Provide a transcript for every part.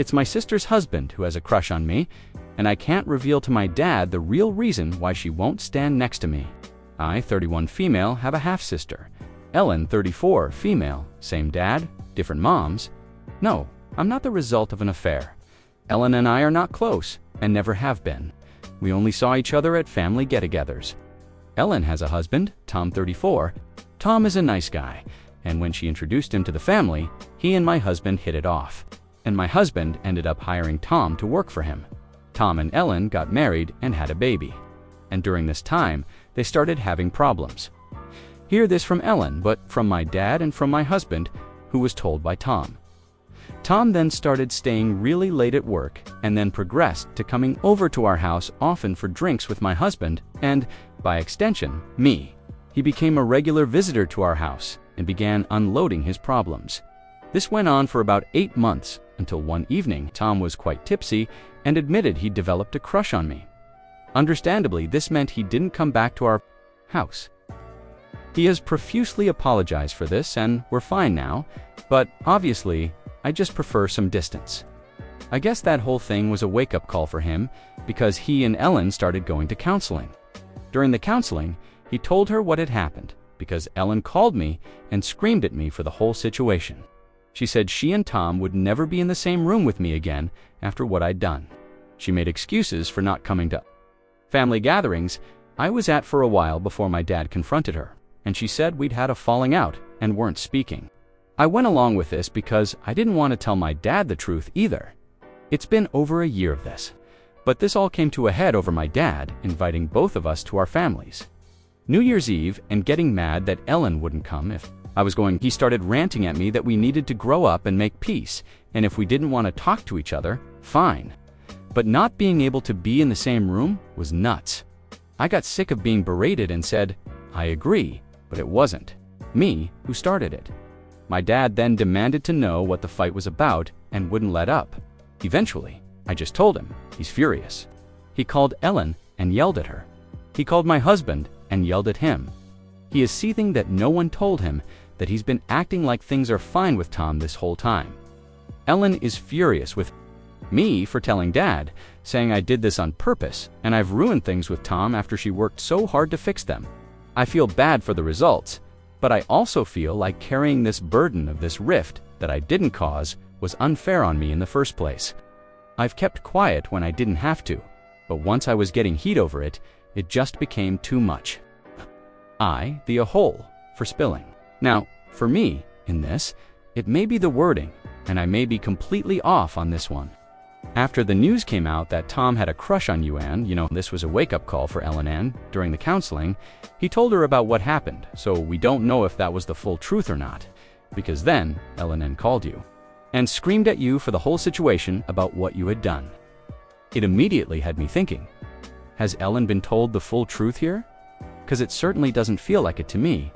It's my sister's husband who has a crush on me, and I can't reveal to my dad the real reason why she won't stand next to me. I, 31 female, have a half-sister. Ellen, 34, female, same dad, different moms. No, I'm not the result of an affair. Ellen and I are not close, and never have been. We only saw each other at family get-togethers. Ellen has a husband, Tom, 34. Tom is a nice guy, and when she introduced him to the family, he and my husband hit it off. And my husband ended up hiring Tom to work for him. Tom and Ellen got married and had a baby. And during this time, they started having problems. Hear this from Ellen, but from my dad and from my husband, who was told by Tom. Tom then started staying really late at work and then progressed to coming over to our house often for drinks with my husband and, by extension, me. He became a regular visitor to our house and began unloading his problems. This went on for about 8 months until one evening Tom was quite tipsy and admitted he'd developed a crush on me. Understandably, this meant he didn't come back to our house. He has profusely apologized for this and we're fine now, but obviously, I just prefer some distance. I guess that whole thing was a wake-up call for him because he and Ellen started going to counseling. During the counseling, he told her what had happened because Ellen called me and screamed at me for the whole situation. She said she and Tom would never be in the same room with me again after what I'd done. She made excuses for not coming to family gatherings I was at for a while before my dad confronted her, and she said we'd had a falling out and weren't speaking. I went along with this because I didn't want to tell my dad the truth either. It's been over a year of this, but this all came to a head over my dad inviting both of us to our families. New Year's Eve and getting mad that Ellen wouldn't come if I was going. He started ranting at me that we needed to grow up and make peace, and if we didn't want to talk to each other, fine. But not being able to be in the same room was nuts. I got sick of being berated and said, I agree, but it wasn't me who started it. My dad then demanded to know what the fight was about and wouldn't let up. Eventually, I just told him. He's furious. He called Ellen and yelled at her. He called my husband and yelled at him. He is seething that no one told him that he's been acting like things are fine with Tom this whole time. Ellen is furious with me for telling Dad, saying I did this on purpose and I've ruined things with Tom after she worked so hard to fix them. I feel bad for the results, but I also feel like carrying this burden of this rift that I didn't cause was unfair on me in the first place. I've kept quiet when I didn't have to, but once I was getting heat over it, it just became too much. I, the a-hole, for spilling. Now, for me, in this, it may be the wording, and I may be completely off on this one. After the news came out that Tom had a crush on you and, this was a wake-up call for Ellen Ann during the counseling, he told her about what happened, so we don't know if that was the full truth or not, because then Ellen Ann called you and screamed at you for the whole situation about what you had done. It immediately had me thinking, has Ellen been told the full truth here? Because it certainly doesn't feel like it to me.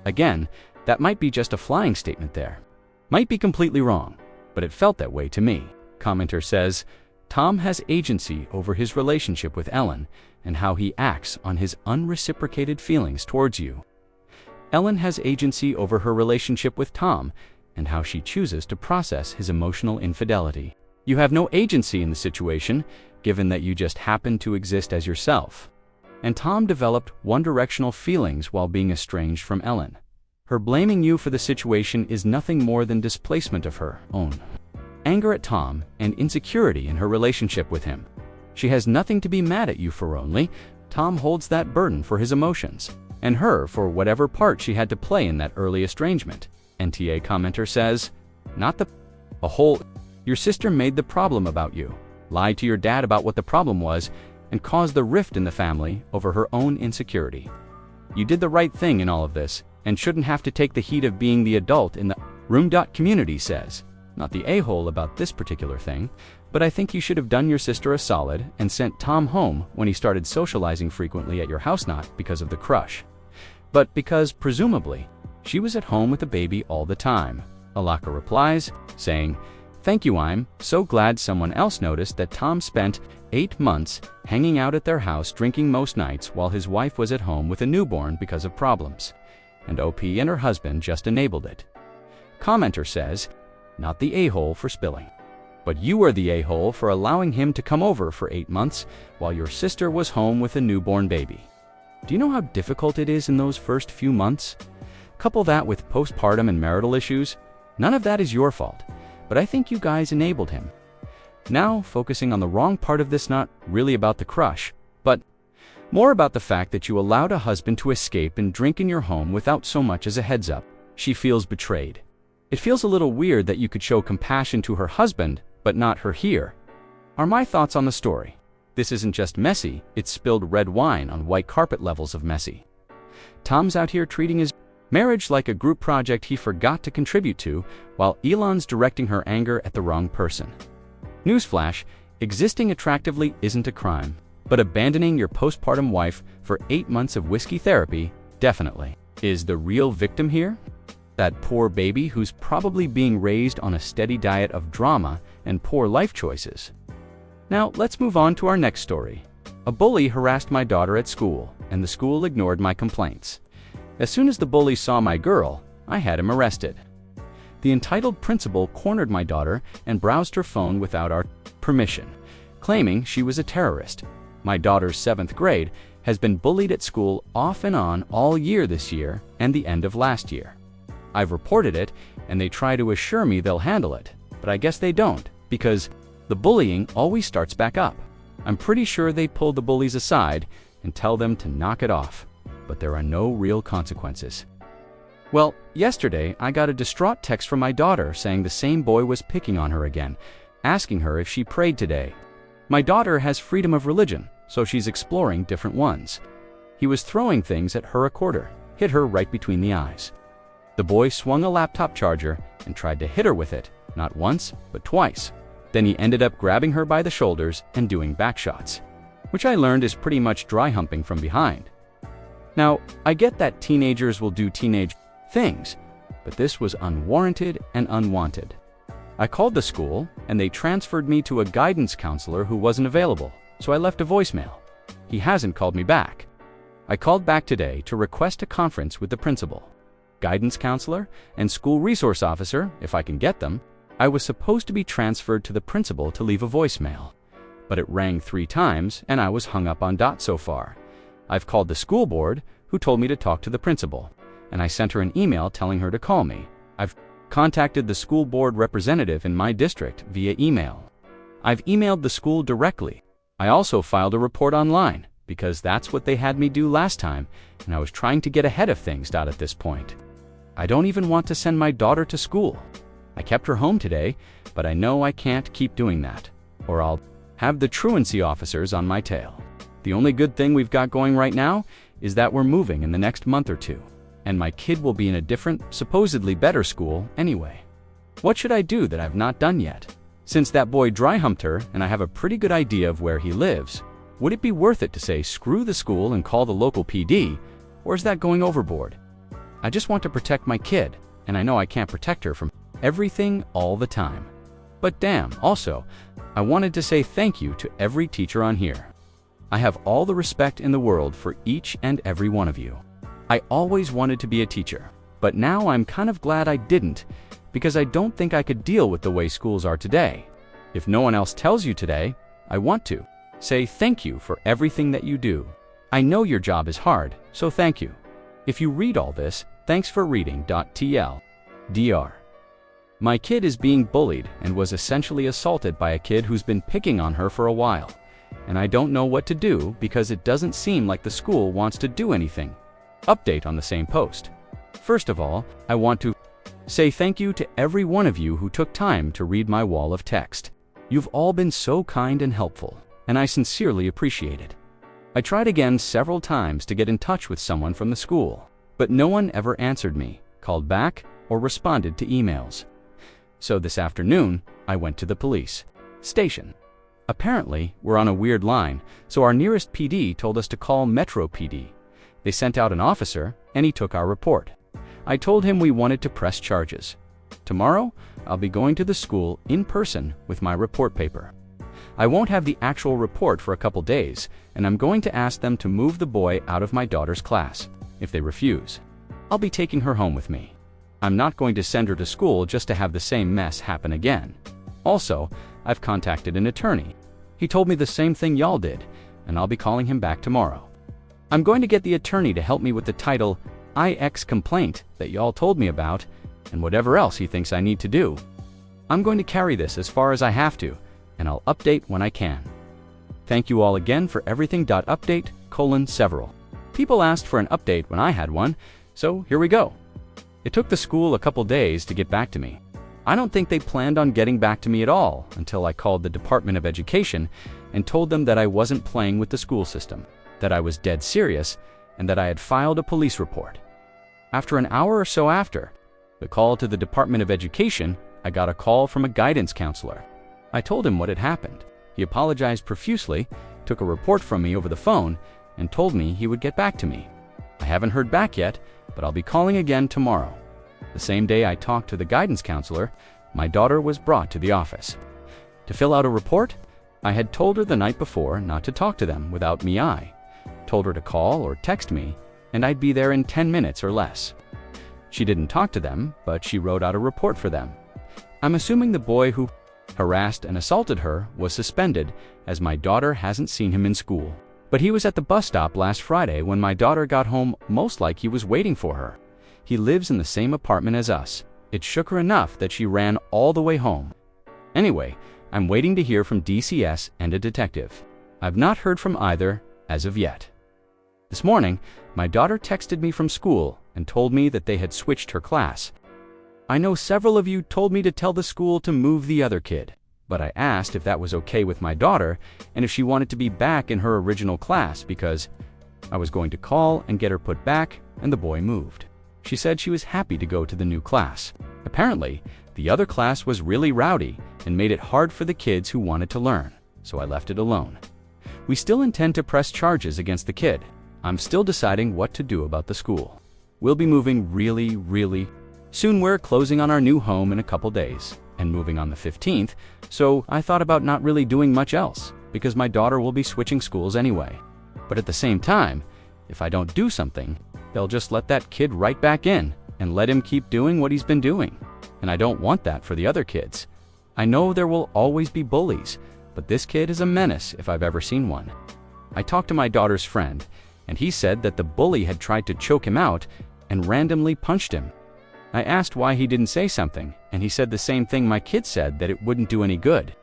Again, that might be just a flying statement there. Might be completely wrong, but it felt that way to me. Commenter says, Tom has agency over his relationship with Ellen and how he acts on his unreciprocated feelings towards you. Ellen has agency over her relationship with Tom and how she chooses to process his emotional infidelity. You have no agency in the situation, given that you just happen to exist as yourself. And Tom developed one-directional feelings while being estranged from Ellen. Her blaming you for the situation is nothing more than displacement of her own anger at Tom and insecurity in her relationship with him. She has nothing to be mad at you for, only Tom holds that burden for his emotions, and her for whatever part she had to play in that early estrangement. NTA commenter says, not the a-hole. Your sister made the problem about you, lied to your dad about what the problem was, and caused the rift in the family over her own insecurity. You did the right thing in all of this, and shouldn't have to take the heat of being the adult in the room. Community says, not the a-hole about this particular thing, but I think you should have done your sister a solid and sent Tom home when he started socializing frequently at your house, not because of the crush, but because, presumably, she was at home with the baby all the time. Alaka replies, saying, thank you, I'm so glad someone else noticed that Tom spent 8 months hanging out at their house drinking most nights while his wife was at home with a newborn because of problems. And OP and her husband just enabled it. Commenter says, not the a-hole for spilling. But you were the a-hole for allowing him to come over for 8 months while your sister was home with a newborn baby. Do you know how difficult it is in those first few months? Couple that with postpartum and marital issues. None of that is your fault, but I think you guys enabled him. Now, focusing on the wrong part of this, not really about the crush, but more about the fact that you allowed a husband to escape and drink in your home without so much as a heads up. She feels betrayed. It feels a little weird that you could show compassion to her husband, but not her here. Are my thoughts on the story. This isn't just messy, it's spilled red wine on white carpet levels of messy. Tom's out here treating his marriage like a group project he forgot to contribute to, while Elon's directing her anger at the wrong person. Newsflash, existing attractively isn't a crime, but abandoning your postpartum wife for 8 months of whiskey therapy, definitely. Is the real victim here? That poor baby who's probably being raised on a steady diet of drama and poor life choices. Now, let's move on to our next story. A bully harassed my daughter at school, and the school ignored my complaints. As soon as the bully saw my girl, I had him arrested. The entitled principal cornered my daughter and browsed her phone without our permission, claiming she was a terrorist. My daughter's 7th grade has been bullied at school off and on all year this year and the end of last year. I've reported it, and they try to assure me they'll handle it, but I guess they don't, because the bullying always starts back up. I'm pretty sure they pull the bullies aside and tell them to knock it off, but there are no real consequences. Well, yesterday I got a distraught text from my daughter saying the same boy was picking on her again, asking her if she prayed today. My daughter has freedom of religion, so she's exploring different ones. He was throwing things at her a quarter, hit her right between the eyes. The boy swung a laptop charger and tried to hit her with it, not once, but twice. Then he ended up grabbing her by the shoulders and doing backshots, which I learned is pretty much dry humping from behind. Now, I get that teenagers will do teenage things, but this was unwarranted and unwanted. I called the school, and they transferred me to a guidance counselor who wasn't available, so I left a voicemail. He hasn't called me back. I called back today to request a conference with the principal, guidance counselor, and school resource officer, if I can get them. I was supposed to be transferred to the principal to leave a voicemail, but it rang 3 times and I was hung up on dot so far. I've called the school board, who told me to talk to the principal, and I sent her an email telling her to call me. I've contacted the school board representative in my district via email. I've emailed the school directly. I also filed a report online, because that's what they had me do last time, and I was trying to get ahead of things. At this point, I don't even want to send my daughter to school. I kept her home today, but I know I can't keep doing that, or I'll have the truancy officers on my tail. The only good thing we've got going right now is that we're moving in the next month or 2, and my kid will be in a different, supposedly better school anyway. What should I do that I've not done yet? Since that boy dry humped her and I have a pretty good idea of where he lives, would it be worth it to say screw the school and call the local PD, or is that going overboard? I just want to protect my kid, and I know I can't protect her from everything all the time. But damn, also, I wanted to say thank you to every teacher on here. I have all the respect in the world for each and every one of you. I always wanted to be a teacher, but now I'm kind of glad I didn't, because I don't think I could deal with the way schools are today. If no one else tells you today, I want to say thank you for everything that you do. I know your job is hard, so thank you. If you read all this, thanks for reading. TLDR. My kid is being bullied and was essentially assaulted by a kid who's been picking on her for a while, and I don't know what to do because it doesn't seem like the school wants to do anything. Update on the same post. First of all, I want to say thank you to every one of you who took time to read my wall of text. You've all been so kind and helpful, and I sincerely appreciate it. I tried again several times to get in touch with someone from the school, but no one ever answered me, called back, or responded to emails. So this afternoon, I went to the police station. Apparently, we're on a weird line, so our nearest PD told us to call Metro PD. They sent out an officer, and he took our report. I told him we wanted to press charges. Tomorrow, I'll be going to the school in person with my report paper. I won't have the actual report for a couple days, and I'm going to ask them to move the boy out of my daughter's class. If they refuse, I'll be taking her home with me. I'm not going to send her to school just to have the same mess happen again. Also, I've contacted an attorney. He told me the same thing y'all did, and I'll be calling him back tomorrow. I'm going to get the attorney to help me with the title IX complaint that y'all told me about, and whatever else he thinks I need to do. I'm going to carry this as far as I have to, and I'll update when I can. Thank you all again for everything. Update: several. People asked for an update when I had one, so here we go. It took the school a couple days to get back to me. I don't think they planned on getting back to me at all until I called the Department of Education and told them that I wasn't playing with the school system, that I was dead serious, and that I had filed a police report. After an hour or so after the call to the Department of Education, I got a call from a guidance counselor. I told him what had happened. He apologized profusely, took a report from me over the phone, and told me he would get back to me. I haven't heard back yet, but I'll be calling again tomorrow. The same day I talked to the guidance counselor, my daughter was brought to the office. To fill out a report, I had told her the night before not to talk to them without me. I told her to call or text me, and I'd be there in 10 minutes or less. She didn't talk to them, but she wrote out a report for them. I'm assuming the boy who harassed and assaulted her was suspended, as my daughter hasn't seen him in school. But he was at the bus stop last Friday when my daughter got home, most like he was waiting for her. He lives in the same apartment as us. It shook her enough that she ran all the way home. Anyway, I'm waiting to hear from DCS and a detective. I've not heard from either as of yet. This morning, my daughter texted me from school and told me that they had switched her class. I know several of you told me to tell the school to move the other kid, but I asked if that was okay with my daughter and if she wanted to be back in her original class because I was going to call and get her put back, and the boy moved. She said she was happy to go to the new class. Apparently, the other class was really rowdy and made it hard for the kids who wanted to learn, so I left it alone. We still intend to press charges against the kid. I'm still deciding what to do about the school. We'll be moving really soon. We're closing on our new home in a couple days and moving on the 15th, so I thought about not really doing much else because my daughter will be switching schools anyway. But at the same time, if I don't do something, they'll just let that kid right back in and let him keep doing what he's been doing. And I don't want that for the other kids. I know there will always be bullies, but this kid is a menace if I've ever seen one. I talked to my daughter's friend, and he said that the bully had tried to choke him out and randomly punched him. I asked why he didn't say something, and he said the same thing my kid said, that it wouldn't do any good.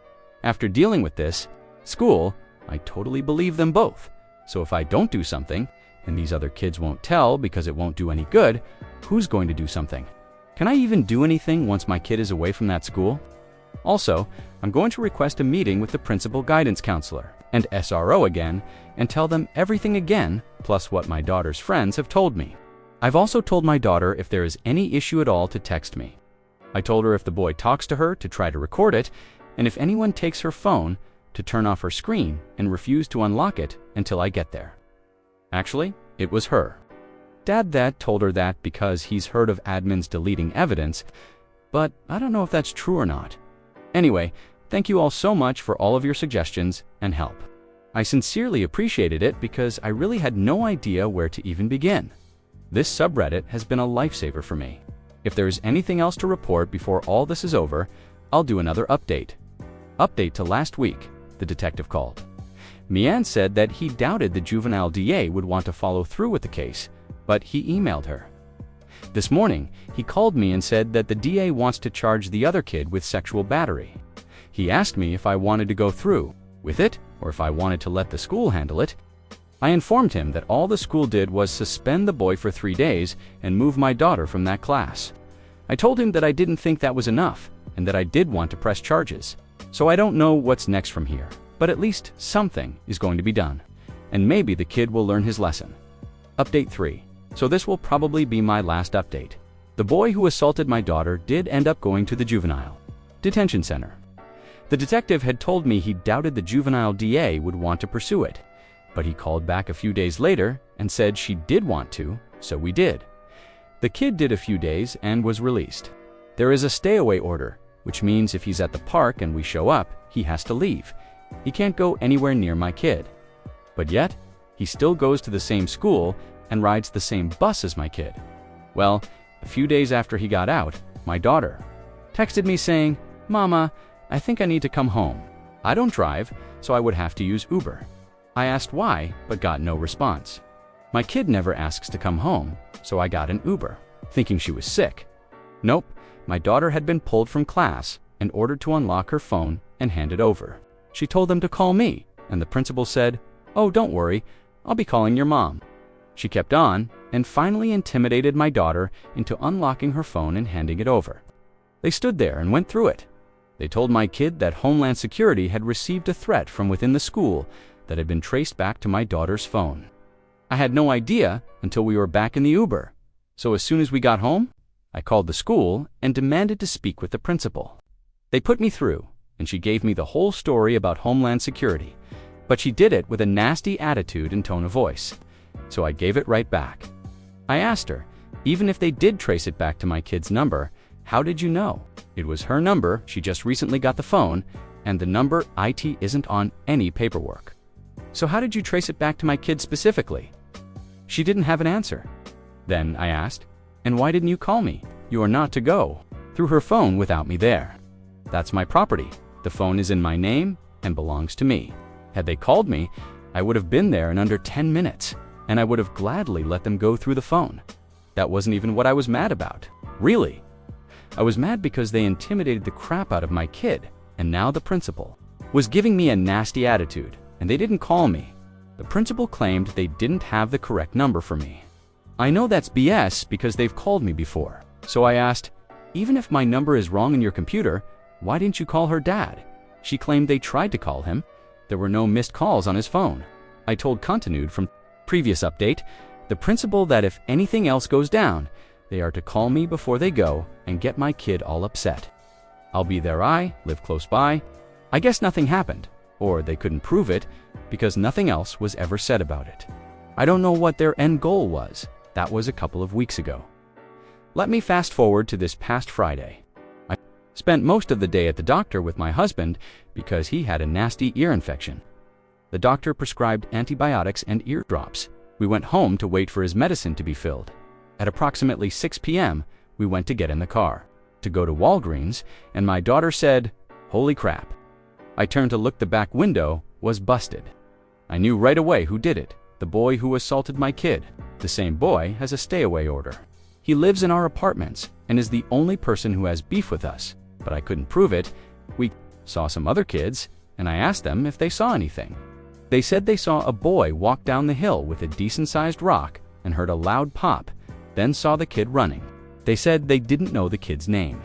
After dealing with this school, I totally believe them both. So if I don't do something, and these other kids won't tell because it won't do any good, who's going to do something? Can I even do anything once my kid is away from that school? Also, I'm going to request a meeting with the principal guidance counselor and SRO again and tell them everything again, plus what my daughter's friends have told me. I've also told my daughter if there is any issue at all to text me. I told her if the boy talks to her to try to record it, and if anyone takes her phone, to turn off her screen and refuse to unlock it until I get there. Actually, it was her. Dad told her that because he's heard of admins deleting evidence, but I don't know if that's true or not. Anyway, thank you all so much for all of your suggestions and help. I sincerely appreciated it because I really had no idea where to even begin. This subreddit has been a lifesaver for me. If there is anything else to report before all this is over, I'll do another update. Update to last week, the detective called. Mian said that he doubted the juvenile DA would want to follow through with the case, but he emailed her. This morning, he called me and said that the DA wants to charge the other kid with sexual battery. He asked me if I wanted to go through with it or if I wanted to let the school handle it. I informed him that all the school did was suspend the boy for 3 days and move my daughter from that class. I told him that I didn't think that was enough and that I did want to press charges. So I don't know what's next from here, but at least something is going to be done. And maybe the kid will learn his lesson. Update 3. So this will probably be my last update. The boy who assaulted my daughter did end up going to the juvenile detention center. The detective had told me he doubted the juvenile DA would want to pursue it, but he called back a few days later and said she did want to, so we did. The kid did a few days and was released. There is a stay-away order, which means if he's at the park and we show up, he has to leave. He can't go anywhere near my kid. But yet, he still goes to the same school and rides the same bus as my kid. Well, a few days after he got out, my daughter texted me saying, "Mama, I think I need to come home. I don't drive, so I would have to use Uber. I asked why, but got no response. My kid never asks to come home, so I got an Uber, thinking she was sick. Nope, my daughter had been pulled from class and ordered to unlock her phone and hand it over. She told them to call me, and the principal said, "Oh, don't worry, I'll be calling your mom." She kept on and finally intimidated my daughter into unlocking her phone and handing it over. They stood there and went through it. They told my kid that Homeland Security had received a threat from within the school that had been traced back to my daughter's phone. I had no idea until we were back in the Uber. So as soon as we got home, I called the school and demanded to speak with the principal. They put me through, and she gave me the whole story about Homeland Security, but she did it with a nasty attitude and tone of voice. So I gave it right back. I asked her, even if they did trace it back to my kid's number, how did you know? It was her number, she just recently got the phone, and the number IT isn't on any paperwork. So how did you trace it back to my kid specifically? She didn't have an answer. Then I asked, and why didn't you call me? You are not to go through her phone without me there. That's my property. The phone is in my name and belongs to me. Had they called me, I would have been there in under 10 minutes, and I would have gladly let them go through the phone. That wasn't even what I was mad about. Really. I was mad because they intimidated the crap out of my kid, and now the principal was giving me a nasty attitude, and they didn't call me. The principal claimed they didn't have the correct number for me. I know that's BS because they've called me before. So I asked, even if my number is wrong in your computer, why didn't you call her dad? She claimed they tried to call him. There were no missed calls on his phone. I told Continued from previous update, the principal, that if anything else goes down, they are to call me before they go and get my kid all upset. I'll be there. I live close by. I guess nothing happened, or they couldn't prove it because nothing else was ever said about it. I don't know what their end goal was. That was a couple of weeks ago. Let me fast forward to this past Friday. I spent most of the day at the doctor with my husband because he had a nasty ear infection. The doctor prescribed antibiotics and ear drops. We went home to wait for his medicine to be filled. At approximately 6 p.m., we went to get in the car to go to Walgreens, and my daughter said, "Holy crap." I turned to look. The back window was busted. I knew right away who did it. The boy who assaulted my kid. The same boy has a stay-away order. He lives in our apartments and is the only person who has beef with us, but I couldn't prove it. We saw some other kids, and I asked them if they saw anything. They said they saw a boy walk down the hill with a decent-sized rock and heard a loud pop, then saw the kid running. They said they didn't know the kid's name.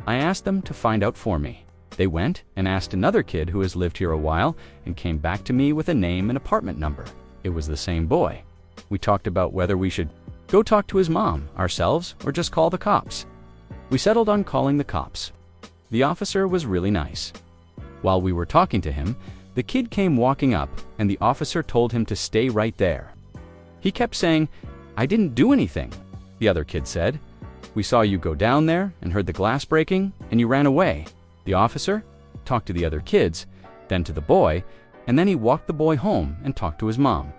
I asked them to find out for me. They went and asked another kid who has lived here a while and came back to me with a name and apartment number. It was the same boy. We talked about whether we should go talk to his mom ourselves or just call the cops. We settled on calling the cops. The officer was really nice. While we were talking to him, the kid came walking up and the officer told him to stay right there. He kept saying, "I didn't do anything." The other kid said, "We saw you go down there and heard the glass breaking and you ran away." The officer talked to the other kids, then to the boy, and then he walked the boy home and talked to his mom.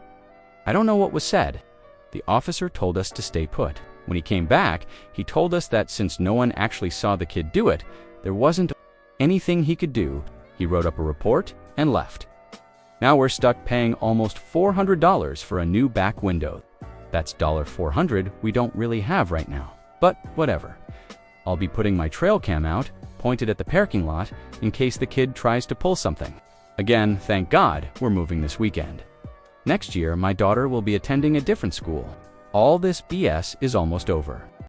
I don't know what was said. The officer told us to stay put. When he came back, he told us that since no one actually saw the kid do it, there wasn't anything he could do. He wrote up a report and left. Now we're stuck paying almost $400 for a new back window. That's $400 we don't really have right now, but whatever. I'll be putting my trail cam out, pointed at the parking lot, in case the kid tries to pull something. Again, thank God we're moving this weekend. Next year, my daughter will be attending a different school. All this BS is almost over.